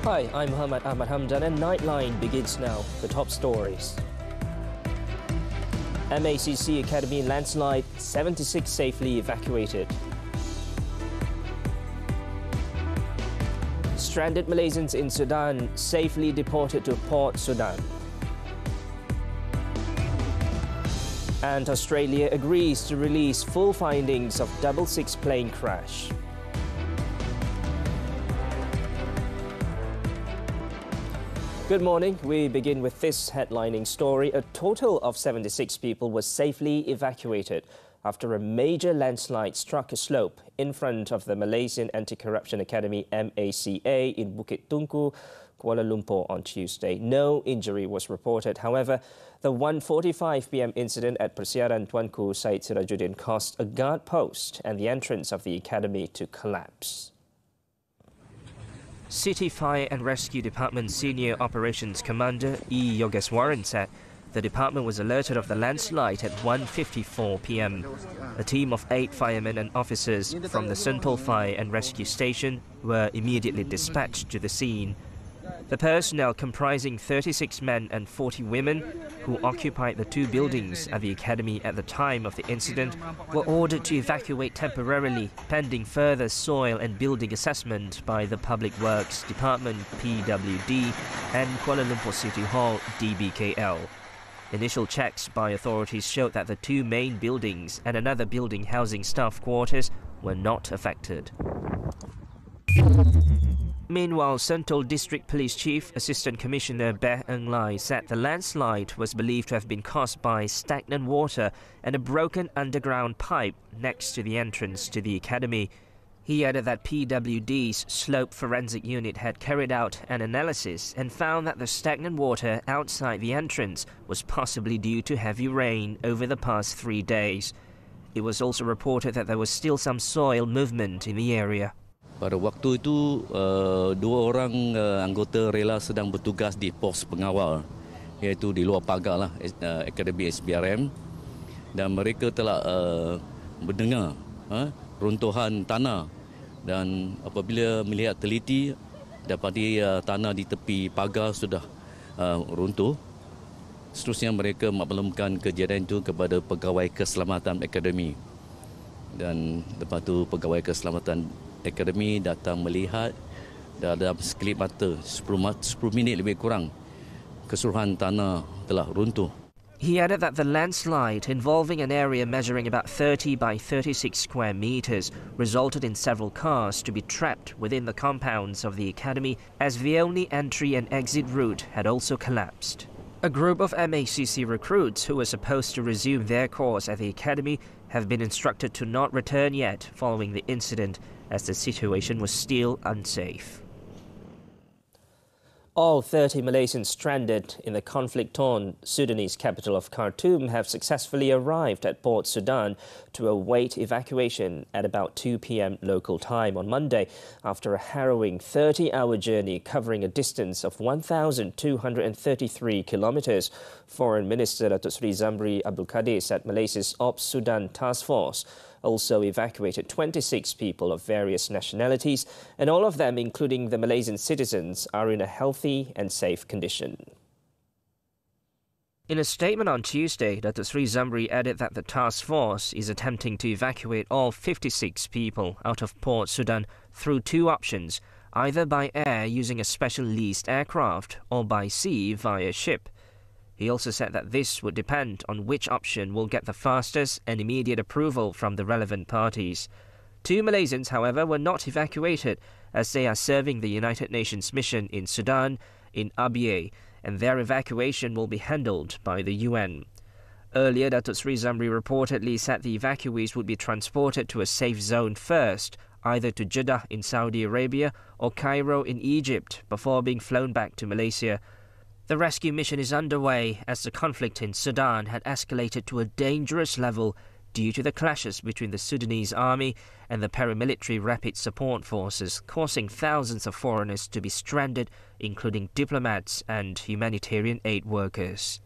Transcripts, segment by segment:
Hi, I'm Muhammed Hamdan and Nightline begins now. The top stories. MACC Academy landslide, 76 safely evacuated. Stranded Malaysians in Sudan safely deported to Port Sudan. And Australia agrees to release full findings of 666 plane crash. Good morning. We begin with this headlining story. A total of 76 people were safely evacuated after a major landslide struck a slope in front of the Malaysian Anti-Corruption Academy MACA in Bukit Tunku, Kuala Lumpur on Tuesday. No injury was reported. However, the 1:45 p.m. incident at Persiaran Tuanku Said Sirajuddin caused a guard post and the entrance of the academy to collapse. City Fire and Rescue Department Senior Operations Commander E. Yogeswaran said the department was alerted of the landslide at 1:54 p.m. A team of 8 firemen and officers from the Sentul Fire and Rescue Station were immediately dispatched to the scene. The personnel, comprising 36 men and 40 women who occupied the 2 buildings at the academy at the time of the incident, were ordered to evacuate temporarily pending further soil and building assessment by the Public Works Department (PWD) and Kuala Lumpur City Hall (DBKL). Initial checks by authorities showed that the 2 main buildings and another building housing staff quarters were not affected. Meanwhile, Sentul District Police Chief Assistant Commissioner Beh Eng Lai said the landslide was believed to have been caused by stagnant water and a broken underground pipe next to the entrance to the academy. He added that PWD's Slope Forensic Unit had carried out an analysis and found that the stagnant water outside the entrance was possibly due to heavy rain over the past 3 days. It was also reported that there was still some soil movement in the area. Pada waktu itu, 2 orang anggota rela sedang bertugas di pos pengawal, iaitu di luar pagar lah, Akademi SBRM, dan mereka telah mendengar runtuhan tanah, dan apabila melihat teliti, dapati tanah di tepi pagar sudah runtuh. Seterusnya mereka maklumkan kejadian itu kepada pegawai keselamatan akademi, dan lepas tu pegawai keselamatan akademi datang melihat dalam sekelip mata 10 minit lebih kurang keseluruhan tanah telah runtuh. He added that the landslide, involving an area measuring about 30 by 36 square meters, resulted in several cars to be trapped within the compounds of the academy, as the only entry and exit route had also collapsed. A group of MACC recruits who were supposed to resume their course at the academy have been instructed to not return yet following the incident, as the situation was still unsafe. All 30 Malaysians stranded in the conflict-torn Sudanese capital of Khartoum have successfully arrived at Port Sudan to await evacuation at about 2 p.m. local time on Monday, after a harrowing 30-hour journey covering a distance of 1,233 kilometers. Foreign Minister Datuk Seri Zamri Abdul Kadir said Malaysia's Ops Sudan Task Force also evacuated 26 people of various nationalities, and all of them, including the Malaysian citizens, are in a healthy and safe condition. In a statement on Tuesday, Datuk Seri Zamri added that the task force is attempting to evacuate all 56 people out of Port Sudan through 2 options, either by air using a special leased aircraft or by sea via ship. He also said that this would depend on which option will get the fastest and immediate approval from the relevant parties. 2 Malaysians, however, were not evacuated, as they are serving the United Nations mission in Sudan, in Abyei, and their evacuation will be handled by the UN. Earlier, Datuk Seri Zamri reportedly said the evacuees would be transported to a safe zone first, either to Jeddah in Saudi Arabia or Cairo in Egypt, before being flown back to Malaysia. The rescue mission is underway as the conflict in Sudan had escalated to a dangerous level due to the clashes between the Sudanese army and the paramilitary rapid support forces, causing thousands of foreigners to be stranded, including diplomats and humanitarian aid workers.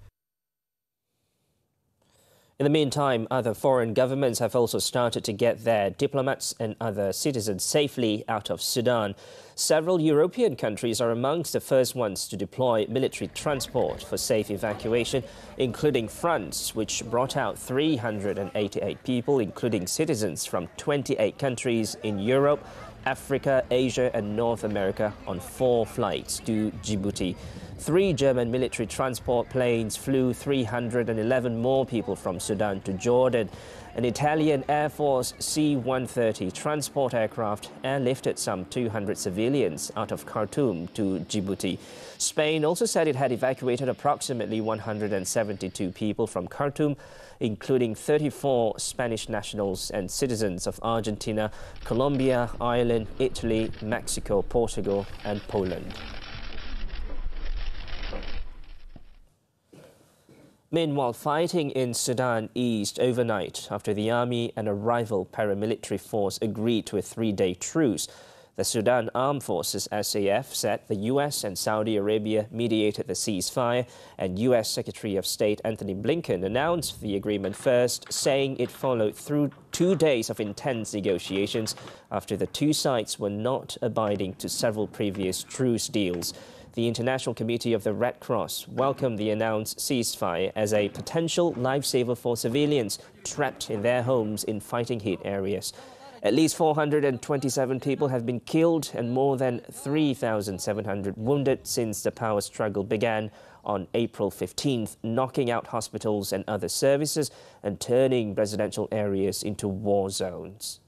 In the meantime, other foreign governments have also started to get their diplomats and other citizens safely out of Sudan. Several European countries are amongst the first ones to deploy military transport for safe evacuation, including France, which brought out 388 people, including citizens from 28 countries in Europe, Africa, Asia and North America on 4 flights to Djibouti. 3 German military transport planes flew 311 more people from Sudan to Jordan. An Italian Air Force C-130 transport aircraft airlifted some 200 civilians out of Khartoum to Djibouti. Spain also said it had evacuated approximately 172 people from Khartoum, including 34 Spanish nationals and citizens of Argentina, Colombia, Ireland, Italy, Mexico, Portugal and Poland. Meanwhile, fighting in Sudan eased overnight after the army and a rival paramilitary force agreed to a 3-day truce. The Sudan Armed Forces SAF said the US and Saudi Arabia mediated the ceasefire, and US Secretary of State Antony Blinken announced the agreement first, saying it followed through 2 days of intense negotiations after the two sides were not abiding to several previous truce deals. The International Committee of the Red Cross welcomed the announced ceasefire as a potential lifesaver for civilians trapped in their homes in fighting-hit areas. At least 427 people have been killed and more than 3,700 wounded since the power struggle began on April 15th, knocking out hospitals and other services and turning residential areas into war zones.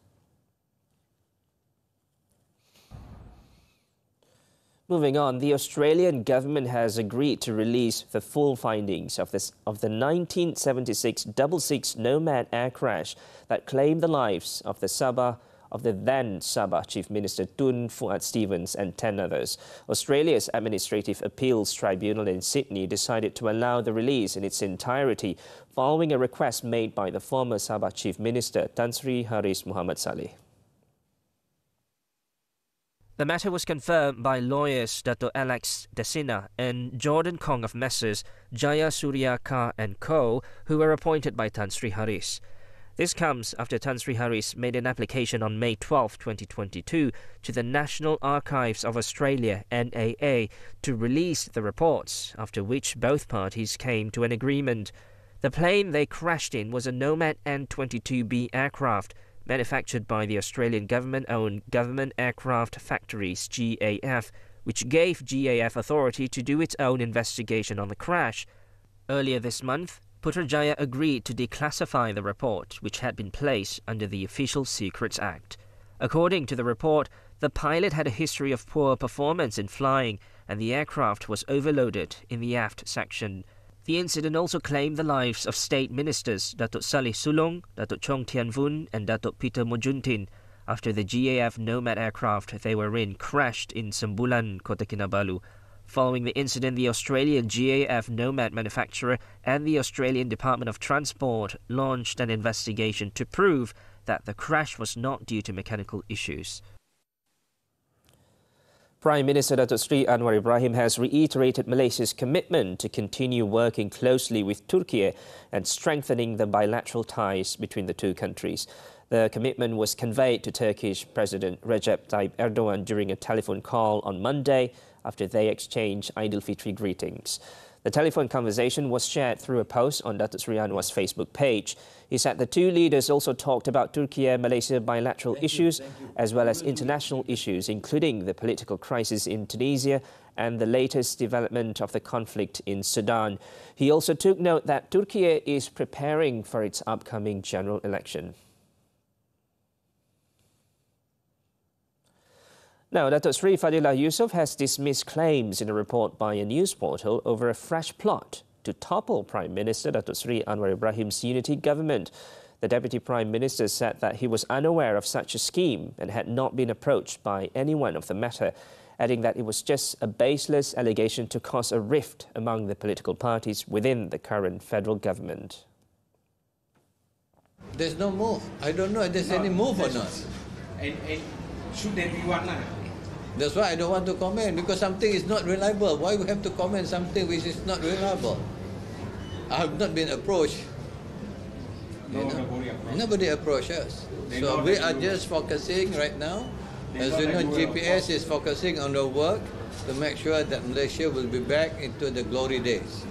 Moving on, the Australian government has agreed to release the full findings of the 1976 66 Nomad air crash that claimed the lives of the then Sabah Chief Minister Tun Fuad Stevens and 10 others. Australia's Administrative Appeals Tribunal in Sydney decided to allow the release in its entirety following a request made by the former Sabah Chief Minister Tan Sri Haris Muhammad Saleh. The matter was confirmed by lawyers Dato' Alex Desina and Jordan Kong of Messrs. Jaya Surya Kar and Co., who were appointed by Tan Sri Haris. This comes after Tan Sri Haris made an application on May 12, 2022 to the National Archives of Australia, NAA, to release the reports, after which both parties came to an agreement. The plane they crashed in was a Nomad N-22B aircraft, manufactured by the Australian government-owned Government Aircraft Factories, GAF, which gave GAF authority to do its own investigation on the crash. Earlier this month, Putrajaya agreed to declassify the report, which had been placed under the Official Secrets Act. According to the report, the pilot had a history of poor performance in flying, and the aircraft was overloaded in the aft section. The incident also claimed the lives of state ministers Datuk Saleh Sulong, Datuk Chong Tian Vun and Datuk Peter Mojuntin after the GAF Nomad aircraft they were in crashed in Sembulan, Kota Kinabalu. Following the incident, the Australian GAF Nomad manufacturer and the Australian Department of Transport launched an investigation to prove that the crash was not due to mechanical issues. Prime Minister Datuk Sri Anwar Ibrahim has reiterated Malaysia's commitment to continue working closely with Turkey and strengthening the bilateral ties between the two countries. The commitment was conveyed to Turkish President Recep Tayyip Erdogan during a telephone call on Monday after they exchanged Aidilfitri greetings. The telephone conversation was shared through a post on Datuk Sri Anwar's Facebook page. He said the two leaders also talked about Turkey-Malaysia bilateral issues as well as international issues, including the political crisis in Tunisia and the latest development of the conflict in Sudan. He also took note that Turkey is preparing for its upcoming general election. Now, Datuk Sri Fadilah Yusof has dismissed claims in a report by a news portal over a fresh plot to topple Prime Minister Datuk Sri Anwar Ibrahim's unity government. The Deputy Prime Minister said that he was unaware of such a scheme and had not been approached by anyone of the matter, adding that it was just a baseless allegation to cause a rift among the political parties within the current federal government. There's no move. I don't know if there's any move or not. And should there be one? That's why I don't want to comment, because something is not reliable. Why we have to comment something which is not reliable? I have not been approached. Nobody approach us. So we are just focusing right now. As you know, GPS is focusing on the work to make sure that Malaysia will be back into the glory days.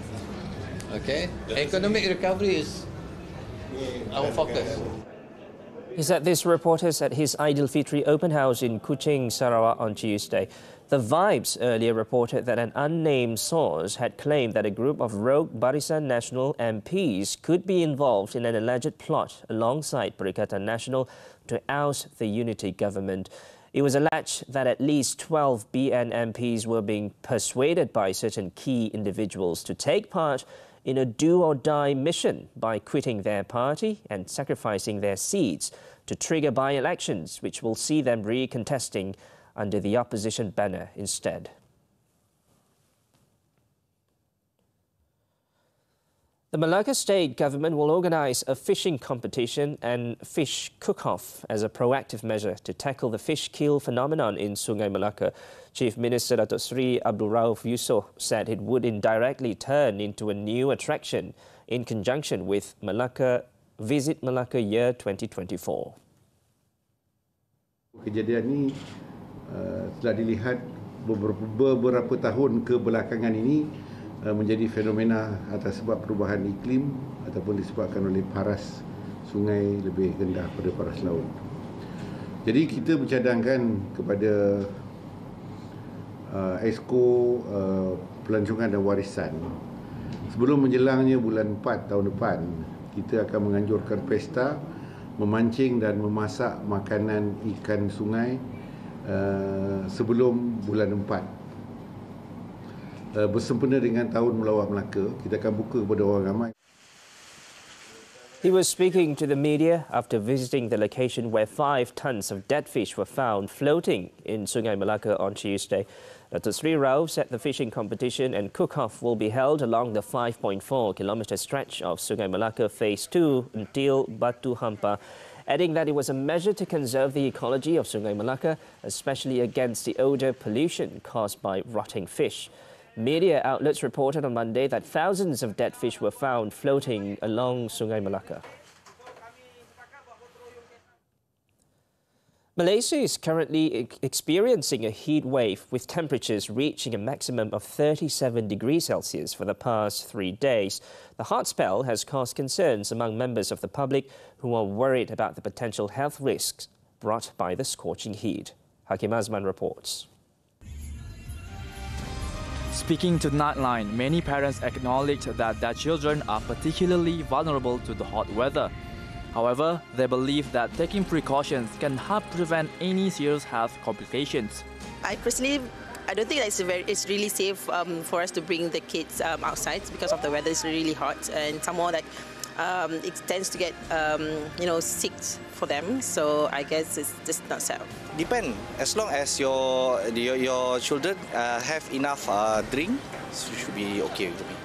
Okay? Economic recovery is our focus. He said this reporters at his Aidilfitri open house in Kuching, Sarawak on Tuesday. The Vibes earlier reported that an unnamed source had claimed that a group of rogue Barisan Nasional MPs could be involved in an alleged plot alongside Perikatan Nasional to oust the unity government. It was alleged that at least 12 BN MPs were being persuaded by certain key individuals to take part in a do-or-die mission by quitting their party and sacrificing their seats to trigger by-elections, which will see them recontesting under the opposition banner instead. The Malacca state government will organise a fishing competition and fish cook-off as a proactive measure to tackle the fish kill phenomenon in Sungai Malacca. Chief Minister Datuk Seri Abdul Rauf Yusof said it would indirectly turn into a new attraction in conjunction with Visit Malacca Year 2024. Kejadian ini telah dilihat beberapa tahun kebelakangan ini menjadi fenomena atas sebab perubahan iklim ataupun disebabkan oleh paras sungai lebih rendah pada paras laut. Jadi kita bercadangkan kepada Esko Pelancongan dan Warisan, sebelum menjelangnya bulan 4 tahun depan, kita akan menganjurkan pesta memancing dan memasak makanan ikan sungai sebelum bulan 4. Bersempena dengan Tahun Melawat Melaka, kita akan buka kepada orang ramai. He was speaking to the media after visiting the location where 5 tons of dead fish were found floating in Sungai Malacca on Tuesday. Datuk Seri Rauf said the fishing competition and cook-off will be held along the 5.4-kilometre stretch of Sungai Malacca Phase 2 until Batu Hampa, adding that it was a measure to conserve the ecology of Sungai Malacca, especially against the odour pollution caused by rotting fish. Media outlets reported on Monday that thousands of dead fish were found floating along Sungai Malacca. Malaysia is currently experiencing a heat wave with temperatures reaching a maximum of 37 degrees Celsius for the past 3 days. The hot spell has caused concerns among members of the public who are worried about the potential health risks brought by the scorching heat. Hakim Azman reports. Speaking to Nightline, many parents acknowledge that their children are particularly vulnerable to the hot weather. However, they believe that taking precautions can help prevent any serious health complications. I don't think that it's really safe for us to bring the kids outside because of the weather is really hot, and some more that it tends to get sick for them. So I guess it's just not safe. Depend. As long as your children have enough drink, it should be okay with me.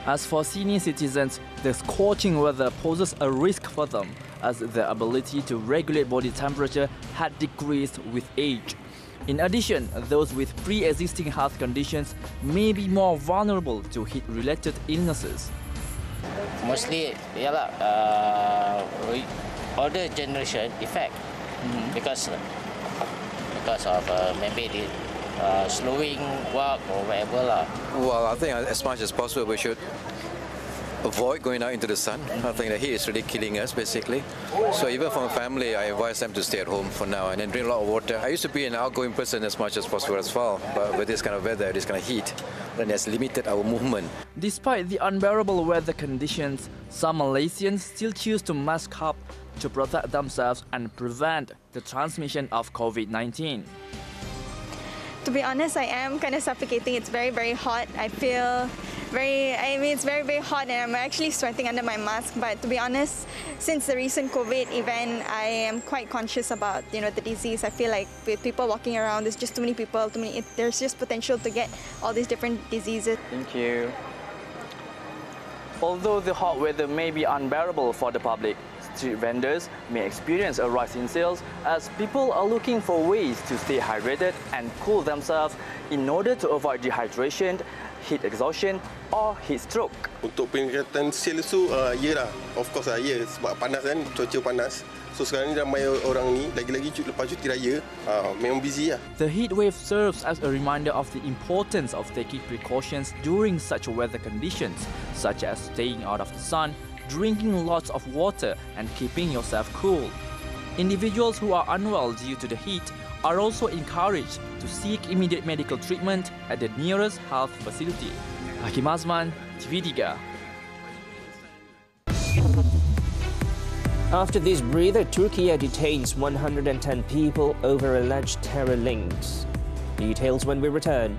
As for senior citizens, the scorching weather poses a risk for them, as their ability to regulate body temperature had decreased with age. In addition, those with pre-existing health conditions may be more vulnerable to heat-related illnesses. Mostly, older generation effect because of maybe the slowing work or whatever lah. Well, I think as much as possible we should avoid going out into the sun. I think the heat is really killing us basically. So even for my family, I advise them to stay at home for now and then drink a lot of water. I used to be an outgoing person as much as possible as well, but with this kind of weather, this kind of heat, then it's limited our movement. Despite the unbearable weather conditions, some Malaysians still choose to mask up to protect themselves and prevent the transmission of COVID-19. To be honest, I am kind of suffocating. It's very, very hot. I feel it's very, very hot and I'm actually sweating under my mask. But to be honest, since the recent COVID event, I am quite conscious about, the disease. I feel like with people walking around, there's just too many people, there's just potential to get all these different diseases. Thank you. Although the hot weather may be unbearable for the public, Street vendors may experience a rise in sales as people are looking for ways to stay hydrated and cool themselves in order to avoid dehydration, heat exhaustion or heat stroke. Untuk peningkatan sales tu, ya lah. Of course lah, ya. Sebab panas kan, cuaca panas. So sekarang ni ramai orang ni, lagi-lagi lepas cuti raya, memang busy lah. The heat wave serves as a reminder of the importance of taking precautions during such weather conditions, such as staying out of the sun, drinking lots of water and keeping yourself cool. Individuals who are unwell due to the heat are also encouraged to seek immediate medical treatment at the nearest health facility. Hakim Azman, TV3. After this breather, Turkey detains 110 people over alleged terror links. Details when we return.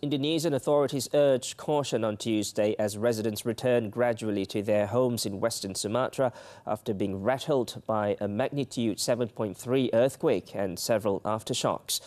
Indonesian authorities urged caution on Tuesday as residents return gradually to their homes in Western Sumatra after being rattled by a magnitude 7.3 earthquake and several aftershocks.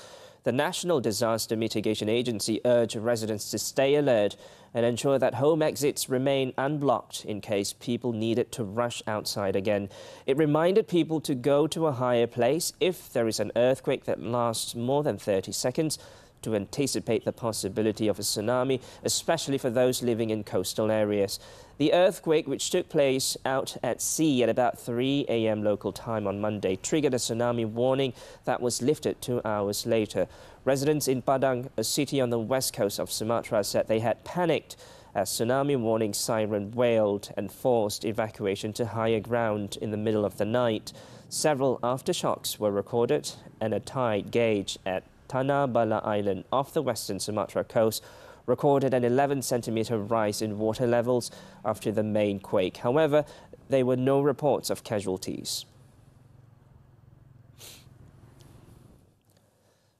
The National Disaster Mitigation Agency urged residents to stay alert and ensure that home exits remain unblocked in case people needed to rush outside again. It reminded people to go to a higher place if there is an earthquake that lasts more than 30 seconds, to anticipate the possibility of a tsunami, especially for those living in coastal areas. The earthquake, which took place out at sea at about 3 a.m. local time on Monday, triggered a tsunami warning that was lifted 2 hours later. Residents in Padang, a city on the west coast of Sumatra, said they had panicked as tsunami warning siren wailed and forced evacuation to higher ground in the middle of the night. Several aftershocks were recorded and a tide gauge at Tanah Bala Island off the western Sumatra coast recorded an 11-centimetre rise in water levels after the main quake. However, there were no reports of casualties.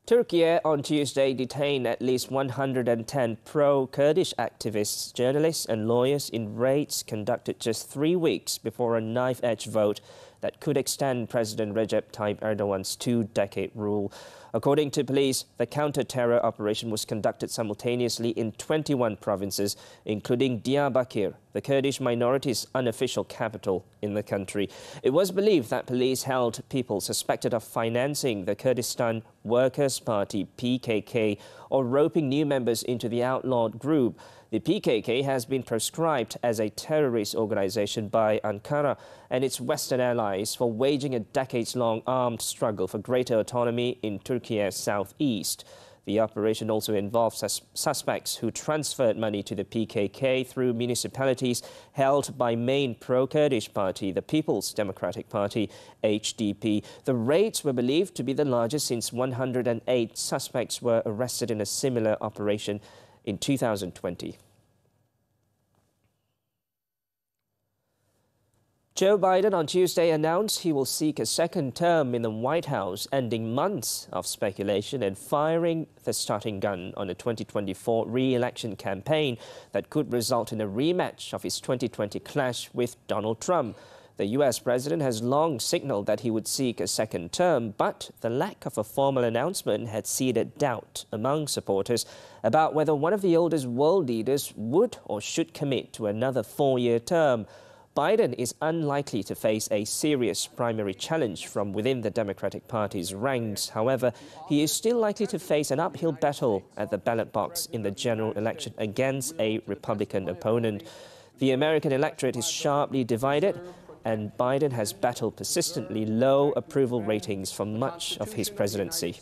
Turkey on Tuesday detained at least 110 pro-Kurdish activists, journalists and lawyers in raids conducted just 3 weeks before a knife-edge vote that could extend President Recep Tayyip Erdogan's 2-decade rule. According to police, the counter-terror operation was conducted simultaneously in 21 provinces, including Diyarbakir, the Kurdish minority's unofficial capital in the country. It was believed that police held people suspected of financing the Kurdistan Workers' Party, PKK, or roping new members into the outlawed group. The PKK has been proscribed as a terrorist organization by Ankara and its Western allies for waging a decades-long armed struggle for greater autonomy in Turkey's southeast. The operation also involved suspects who transferred money to the PKK through municipalities held by main pro-Kurdish party, the People's Democratic Party, HDP. The raids were believed to be the largest since 108 suspects were arrested in a similar operation in 2020. Joe Biden on Tuesday announced he will seek a second term in the White House, ending months of speculation and firing the starting gun on the 2024 re-election campaign that could result in a rematch of his 2020 clash with Donald Trump. The US president has long signaled that he would seek a second term, but the lack of a formal announcement had seeded doubt among supporters about whether one of the oldest world leaders would or should commit to another four-year term. Biden is unlikely to face a serious primary challenge from within the Democratic Party's ranks. However, he is still likely to face an uphill battle at the ballot box in the general election against a Republican opponent. The American electorate is sharply divided, and Biden has battled persistently low approval ratings for much of his presidency.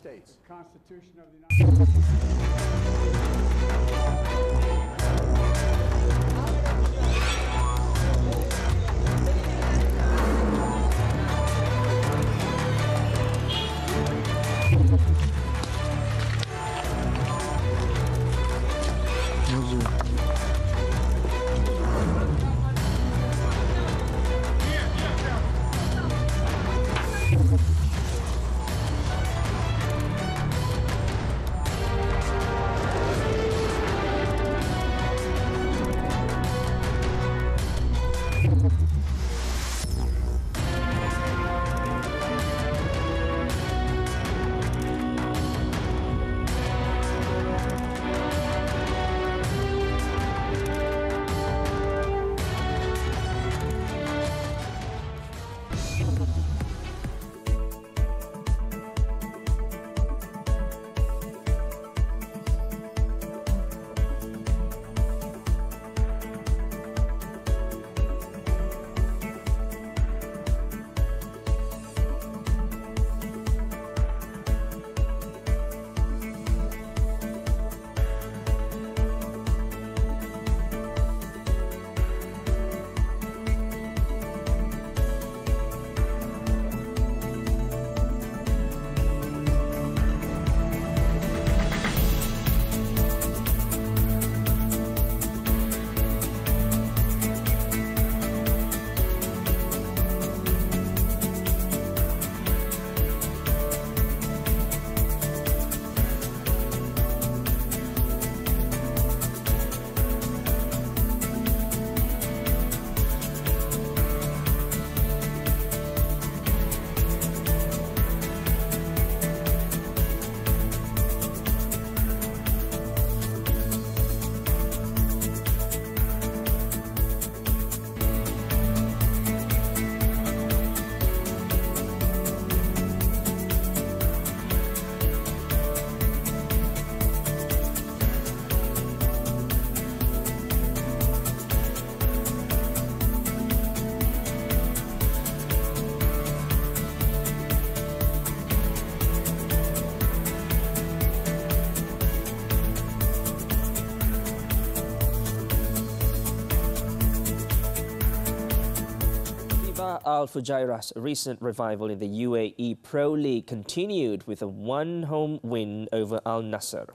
Al Fujairah's recent revival in the UAE Pro League continued with a one-home win over Al Nassr.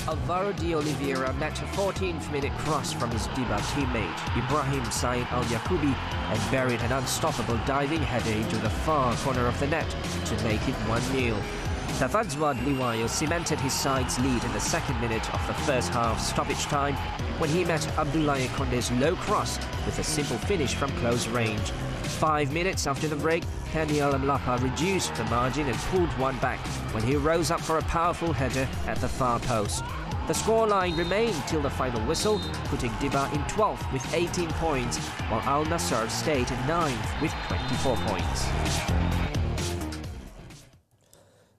Alvaro de Oliveira met a 14th-minute cross from his Diba teammate Ibrahim Said Al-Yakubi and buried an unstoppable diving header into the far corner of the net to make it 1-0. Tafadzwa Liwayo cemented his side's lead in the second minute of the first half stoppage time when he met Abdoulaye Konde's low cross with a simple finish from close range. 5 minutes after the break, Daniel Mlapa reduced the margin and pulled one back when he rose up for a powerful header at the far post. The scoreline remained till the final whistle, putting Diba in 12th with 18 points, while Al Nassr stayed in 9th with 24 points.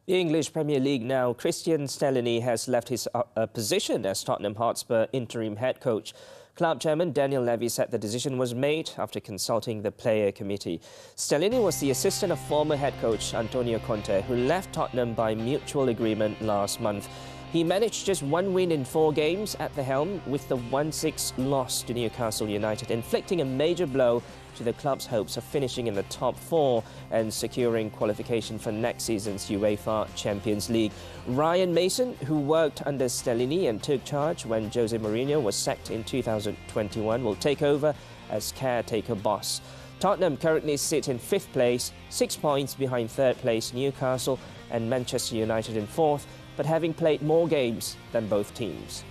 The English Premier League now, Christian Stellini has left his position as Tottenham Hotspur interim head coach. Club chairman Daniel Levy said the decision was made after consulting the player committee. Stellini was the assistant of former head coach Antonio Conte, who left Tottenham by mutual agreement last month. He managed just one win in 4 games at the helm, with the 1-6 loss to Newcastle United, inflicting a major blow to the club's hopes of finishing in the top 4 and securing qualification for next season's UEFA Champions League. Ryan Mason, who worked under Stellini and took charge when Jose Mourinho was sacked in 2021, will take over as caretaker boss. Tottenham currently sit in 5th place, 6 points behind 3rd place Newcastle and Manchester United in 4th, but having played more games than both teams.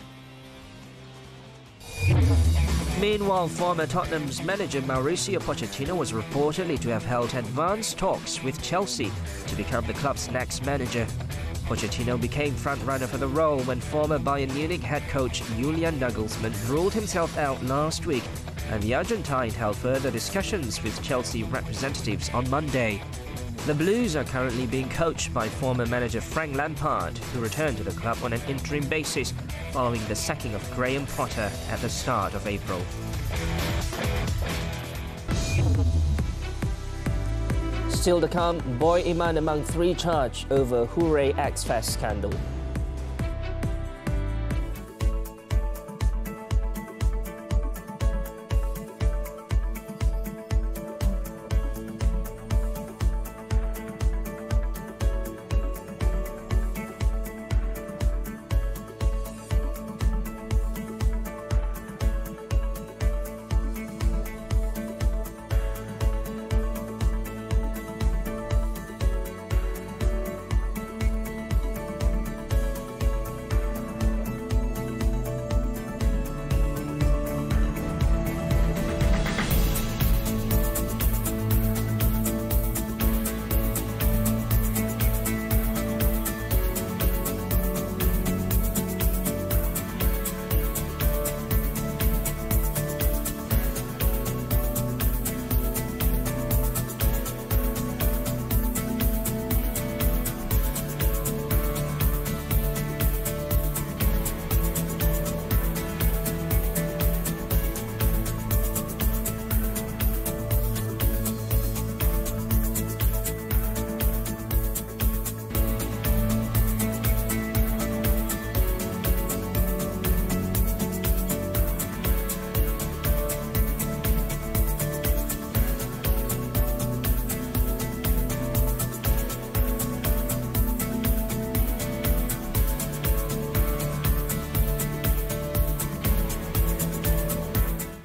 Meanwhile, former Tottenham's manager Mauricio Pochettino was reportedly to have held advanced talks with Chelsea to become the club's next manager. Pochettino became front-runner for the role when former Bayern Munich head coach Julian Nagelsmann ruled himself out last week, and the Argentine held further discussions with Chelsea representatives on Monday. The Blues are currently being coached by former manager Frank Lampard, who returned to the club on an interim basis following the sacking of Graham Potter at the start of April. Still to come, boy Iman among 3 charged over Hooray X-Fest scandal.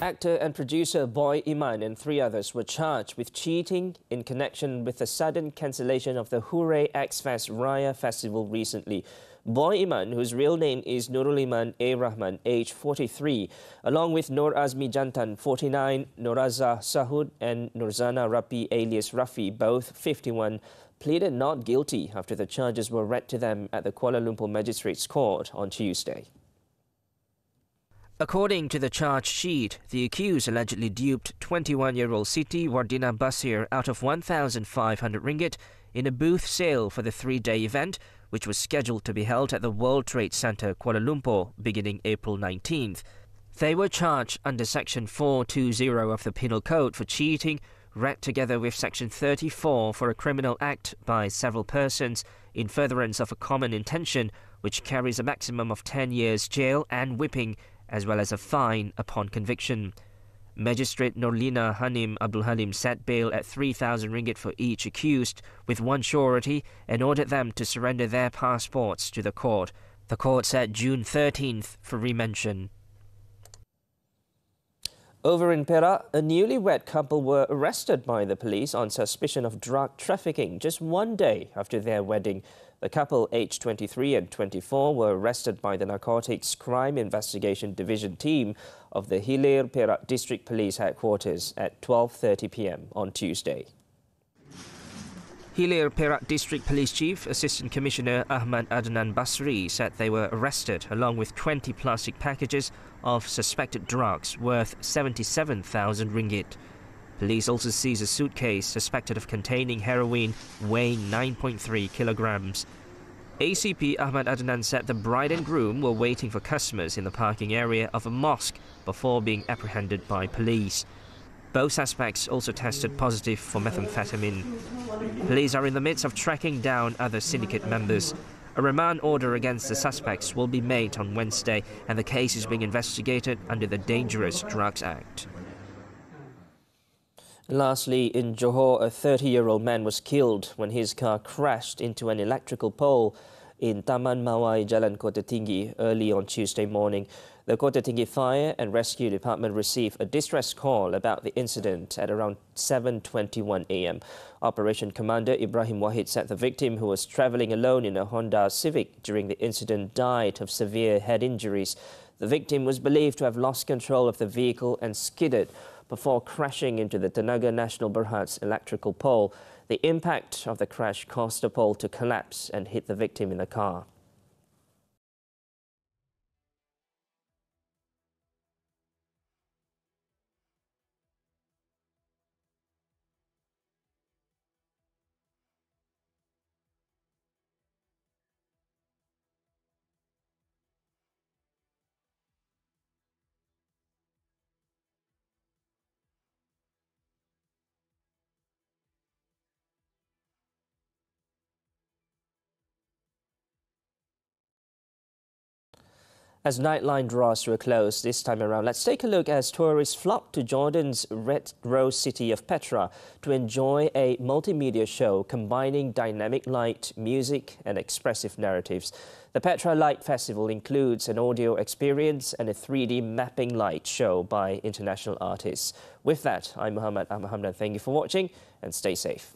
Actor and producer Boy Iman and 3 others were charged with cheating in connection with the sudden cancellation of the Hooray X-Fest Raya Festival recently. Boy Iman, whose real name is Nurul Iman A. Rahman, age 43, along with Nur Azmi Jantan, 49, Noraza Sahud and Nurzana Rapi alias Rafi, both 51, pleaded not guilty after the charges were read to them at the Kuala Lumpur Magistrates Court on Tuesday. According to the charge sheet, the accused allegedly duped 21-year-old Siti Wardina Basir out of 1,500 ringgit in a booth sale for the 3-day event, which was scheduled to be held at the World Trade Center, Kuala Lumpur, beginning April 19th. They were charged under Section 420 of the Penal Code for cheating, read together with Section 34 for a criminal act by several persons in furtherance of a common intention, which carries a maximum of 10 years jail and whipping, as well as a fine upon conviction. Magistrate Norlina Hanim Abdul Halim set bail at 3,000 ringgit for each accused, with one surety, and ordered them to surrender their passports to the court. The court set June 13th for remention. Over in Perak, a newlywed couple were arrested by the police on suspicion of drug trafficking just 1 day after their wedding. The couple, aged 23 and 24, were arrested by the Narcotics Crime Investigation Division team of the Hilir Perak District Police Headquarters at 12:30 p.m. on Tuesday. Hilir Perak District Police Chief Assistant Commissioner Ahmad Adnan Basri said they were arrested along with 20 plastic packages of suspected drugs worth 77,000 ringgit. Police also seized a suitcase suspected of containing heroin weighing 9.3 kilograms. ACP Ahmad Adnan said the bride and groom were waiting for customers in the parking area of a mosque before being apprehended by police. Both suspects also tested positive for methamphetamine. Police are in the midst of tracking down other syndicate members. A remand order against the suspects will be made on Wednesday, and the case is being investigated under the Dangerous Drugs Act. Lastly, in Johor, a 30-year-old man was killed when his car crashed into an electrical pole in Taman Mawai, Jalan Kota Tinggi early on Tuesday morning. The Kota Tinggi Fire and Rescue Department received a distress call about the incident at around 7:21 a.m. Operation Commander Ibrahim Wahid said the victim, who was travelling alone in a Honda Civic during the incident, died of severe head injuries. The victim was believed to have lost control of the vehicle and skidded before crashing into the Tenaga Nasional Berhad's electrical pole. The impact of the crash caused the pole to collapse and hit the victim in the car. As Nightline draws to a close this time around, let's take a look as tourists flock to Jordan's Red Rose city of Petra to enjoy a multimedia show combining dynamic light, music and expressive narratives. The Petra Light Festival includes an audio experience and a 3D mapping light show by international artists. With that, I'm Muhammed. Hamdan. Thank you for watching and stay safe.